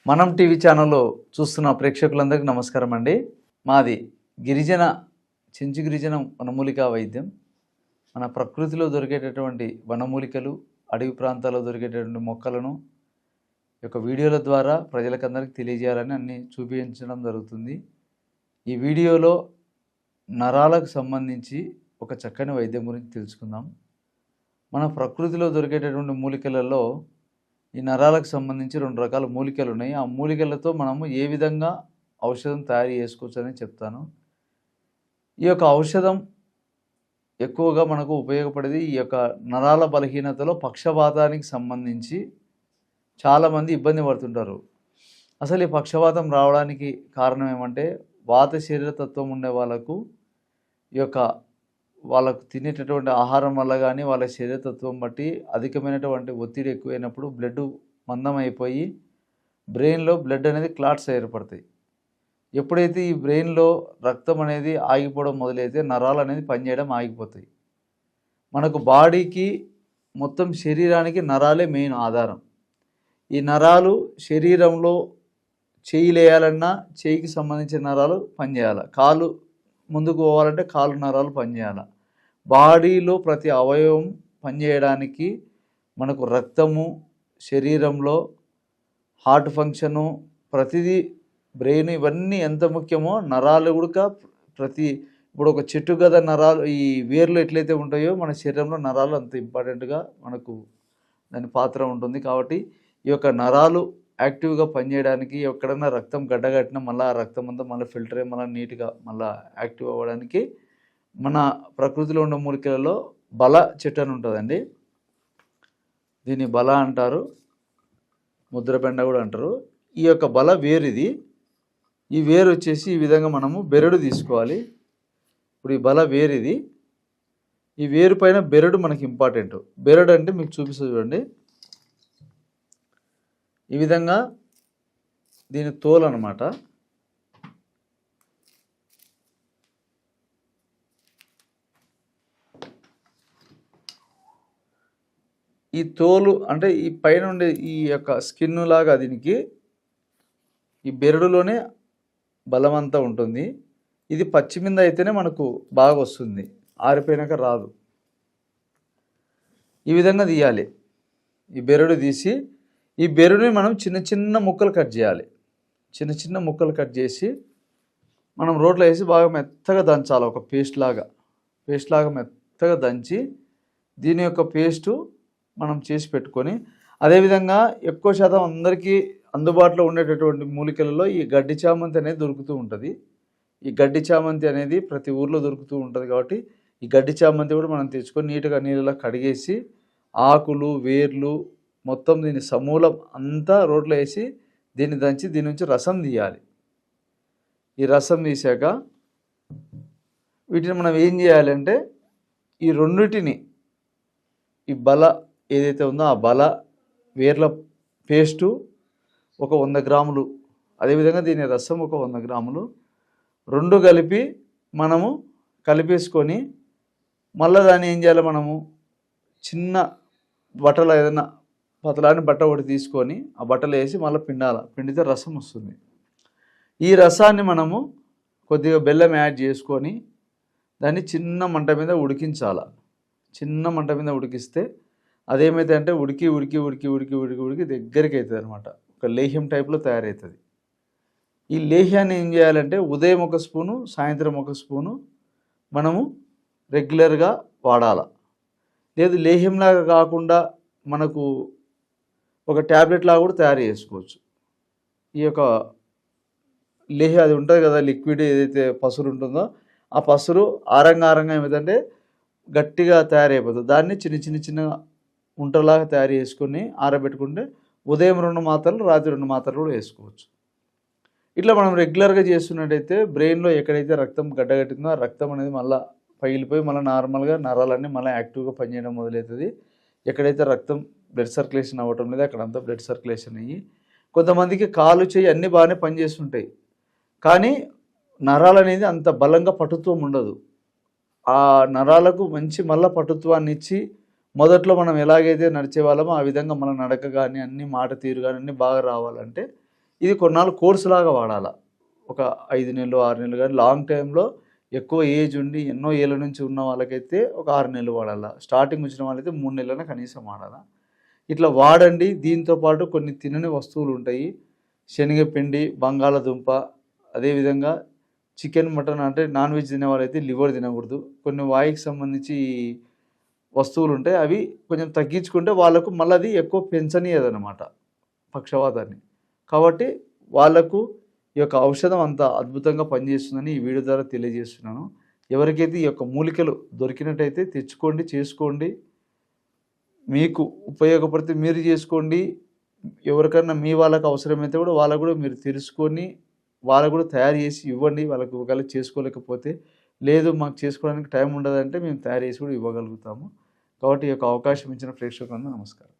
మనం టీవీ ఛానల్లో చూస్తున్న ప్రేక్షకులందరికీ నమస్కారం అండి. మాది చెంచు గిరిజన వనమూలికా వైద్యం. మన ప్రకృతిలో దొరికేటటువంటి వనమూలికలు, అడవి ప్రాంతాల్లో దొరికేటటువంటి మొక్కలను యొక్క వీడియోల ద్వారా ప్రజలకందరికీ తెలియజేయాలని అన్ని చూపించడం జరుగుతుంది. ఈ వీడియోలో నరాలకు సంబంధించి ఒక చక్కని వైద్యం గురించి తెలుసుకుందాం. మన ప్రకృతిలో దొరికేటటువంటి మూలికలలో ఈ నరాలకు సంబంధించి 2 రకాల మూలికలు ఉన్నాయి. ఆ మూలికలతో మనము ఏ విధంగా ఔషధం తయారు చేసుకోవచ్చు అని చెప్తాను. ఈ యొక్క ఔషధం ఎక్కువగా మనకు ఉపయోగపడేది ఈ యొక్క నరాల బలహీనతలో పక్షవాతానికి సంబంధించి చాలామంది ఇబ్బంది పడుతుంటారు. అసలు ఈ పక్షవాతం రావడానికి కారణం ఏమంటే వాత శరీర తత్వం ఉండే వాళ్ళకు వాళ్ళకు తినేటటువంటి ఆహారం వల్ల కానీ వాళ్ళ శరీరతత్వం బట్టి అధికమైనటువంటి ఒత్తిడి ఎక్కువైనప్పుడు బ్లడ్ మందం అయిపోయి బ్రెయిన్లో బ్లడ్ అనేది క్లాట్స్ ఏర్పడతాయి. ఎప్పుడైతే ఈ బ్రెయిన్లో రక్తం అనేది ఆగిపోవడం మొదలైతే నరాలు అనేది పనిచేయడం ఆగిపోతాయి. మనకు బాడీకి మొత్తం శరీరానికి నరాలే మెయిన్ ఆధారం. ఈ నరాలు శరీరంలో చేయి లేయాలన్నా చేయికి సంబంధించిన నరాలు పనిచేయాలి. కాలు ముందుకు పోవాలంటే కాలు నరాలు పనిచేయాలి. బాడీలో ప్రతి అవయవం పనిచేయడానికి మనకు రక్తము, శరీరంలో హార్ట్ ఫంక్షను, ప్రతిదీ బ్రెయిన్ ఇవన్నీ ఎంత ముఖ్యమో నరాలు కూడా ఇప్పుడు ఒక చెట్టు గద నరాలు ఈ వేర్లు ఎట్లయితే ఉంటాయో మన శరీరంలో నరాలు అంత ఇంపార్టెంట్గా మనకు దాని పాత్ర ఉంటుంది. కాబట్టి ఈ యొక్క నరాలు యాక్టివ్గా పనిచేయడానికి ఎక్కడన్నా రక్తం గడ్డగట్టినా మళ్ళీ ఆ రక్తం అంతా మళ్ళీ ఫిల్టర్ అయ్యి మళ్ళీ నీట్గా మళ్ళీ యాక్టివ్ అవ్వడానికి మన ప్రకృతిలో ఉన్న మూలికలలో బల చెట్టు అని ఉంటుందండి. దీన్ని బల అంటారు, ముద్రబెండ కూడా అంటారు. ఈ యొక్క బల వేరుది. ఈ వేరు వచ్చేసి ఈ విధంగా మనము బెరడు తీసుకోవాలి. ఇప్పుడు ఈ బల వేరుది. ఈ వేరు పైన బెరడు మనకి ఇంపార్టెంట్. బెరడు అంటే మీకు చూపిస్తుంది చూడండి. ఈ విధంగా దీని తోలు అన్నమాట. ఈ తోలు అంటే ఈ పైన ఉండే ఈ యొక్క స్కిన్ లాగా దీనికి ఈ బెరడులోనే బలమంతా ఉంటుంది. ఇది పచ్చిమింద అయితేనే మనకు బాగా వస్తుంది, ఆరిపోయినాక రాదు. ఈ విధంగా తీయాలి. ఈ బెరడు తీసి ఈ బెరడుని మనం చిన్న చిన్న ముక్కలు కట్ చేయాలి. చిన్న చిన్న ముక్కలు కట్ చేసి మనం రోట్లో వేసి బాగా మెత్తగా దంచాలి. ఒక పేస్ట్ లాగా మెత్తగా దంచి దీని యొక్క పేస్టు మనం చేసి పెట్టుకొని, అదేవిధంగా ఎక్కువ శాతం అందరికీ అందుబాటులో ఉండేటటువంటి మూలికలలో ఈ గడ్డి చామంతి అనేది దొరుకుతూ ఉంటుంది. ఈ గడ్డి చామంతి అనేది ప్రతి ఊర్లో దొరుకుతూ ఉంటుంది. కాబట్టి ఈ గడ్డి చామంతి కూడా మనం తెచ్చుకొని నీట్గా నీళ్ళలో కడిగేసి ఆకులు, వేర్లు మొత్తం దీని సమూలం అంతా రోట్లో వేసి దీన్ని దంచి దీని నుంచి రసం తీయాలి. ఈ రసం తీసాక వీటిని మనం ఏం చేయాలంటే ఈ రెండిటిని ఈ బల ఏదైతే ఉందో ఆ బల వేర్ల పేస్టు ఒక 100 గ్రాములు, అదేవిధంగా దీని రసం ఒక 100 గ్రాములు 2 కలిపి మనము కలిపేసుకొని మళ్ళీ దాన్ని ఏం చేయాలి, మనము చిన్న బట్టలు ఏదైనా పతలాని బట్ట ఒకటి తీసుకొని ఆ బట్టలు వేసి మళ్ళీ పిండితే రసం వస్తుంది. ఈ రసాన్ని మనము కొద్దిగా బెల్లం యాడ్ చేసుకొని దాన్ని చిన్న మంట మీద ఉడికించాలి. చిన్న మంట మీద ఉడికిస్తే అదేమైతే అంటే ఉడికి దగ్గరికి అవుతుంది అనమాట. ఒక లేహ్యం టైప్లో తయారవుతుంది. ఈ లేహ్యాన్ని ఏం చేయాలంటే ఉదయం 1 స్పూను, సాయంత్రం 1 స్పూను మనము రెగ్యులర్గా వాడాలి. లేదు లేహ్యంలాగా కాకుండా మనకు ఒక ట్యాబ్లెట్ లాగా కూడా తయారు చేసుకోవచ్చు. ఈ యొక్క లేహ్యం అది ఉంటుంది కదా, లిక్విడ్ ఏదైతే పసురు ఉంటుందో ఆ పసురు ఆరంగా ఏమిటంటే గట్టిగా తయారైపోతుంది. దాన్ని చిన్న ఉంటలాగా తయారు చేసుకొని ఆరబెట్టుకుంటే ఉదయం 2 మాత్రలు, రాత్రి 2 మాత్రలు కూడా వేసుకోవచ్చు. ఇట్లా మనం రెగ్యులర్గా చేస్తున్నట్టయితే బ్రెయిన్లో ఎక్కడైతే రక్తం గడ్డగట్టిందో ఆ రక్తం అనేది మళ్ళీ పగిలిపోయి మళ్ళీ నార్మల్గా నరాలన్నీ మళ్ళీ యాక్టివ్గా పనిచేయడం మొదలవుతుంది. ఎక్కడైతే రక్తం బ్లడ్ సర్క్యులేషన్ అవ్వటం లేదు అక్కడంతా బ్లడ్ సర్క్యులేషన్ అయ్యి కొంతమందికి కాలు చేయి అన్నీ బాగానే పనిచేస్తుంటాయి, కానీ నరాలు అనేది అంత బలంగా పటుత్వం ఉండదు. ఆ నరాలకు మంచి మళ్ళీ పటుత్వాన్ని ఇచ్చి మొదట్లో మనం ఎలాగైతే నడిచే వాళ్ళమో ఆ విధంగా మన నడక కానీ అన్ని మాట తీరు కానీ అన్నీ బాగా రావాలంటే ఇది కొన్నాళ్ళు కోర్సు లాగా వాడాలా. ఒక 5 నెలలు, 6 నెలలు గానీ లాంగ్ టైమ్‌లో ఎక్కువ ఏజ్ ఉండి ఎన్నో ఏళ్ల నుంచి ఉన్న వాళ్ళకైతే ఒక 6 నెలలు వాడాలా. స్టార్టింగ్ వచ్చిన వాళ్ళైతే 3 నెలలైనా కనీసం వాడాలా. ఇట్లా వాడండి. దీంతో పాటు కొన్ని తినని వస్తువులుంటాయి. శనగపిండి, బంగాళాదుంప, అదేవిధంగా చికెన్, మటన్ అంటే నాన్ వెజ్ తినేవాళ్ళైతే లివర్ తినకూడదు. కొన్ని వాయికి సంబంధించి వస్తువులుంటాయి. అవి కొంచెం తగ్గించుకుంటే వాళ్ళకు మళ్ళీ అది ఎక్కువ పెంచనీయదనమాట పక్షవాతాన్ని. కాబట్టి వాళ్ళకు ఈ యొక్క ఔషధం అంత అద్భుతంగా పనిచేస్తుందని ఈ వీడియో ద్వారా తెలియజేస్తున్నాను. ఎవరికైతే ఈ యొక్క మూలికలు దొరికినట్టయితే తెచ్చుకోండి, చేసుకోండి. మీకు ఉపయోగపడితే మీరు చేసుకోండి. ఎవరికన్నా మీ వాళ్ళకి అవసరమైతే కూడా వాళ్ళకు కూడా మీరు తెలుసుకొని వాళ్ళకు కూడా తయారు చేసి ఇవ్వండి. వాళ్ళకు ఒకవేళ చేసుకోలేకపోతే, లేదు మాకు చేసుకోవడానికి టైం ఉండదంటే మేము తయారు చేసి కూడా ఇవ్వగలుగుతాము. కాబట్టి ఈ యొక్క అవకాశం ఇచ్చిన ప్రేక్షకులందరికీ నమస్కారం.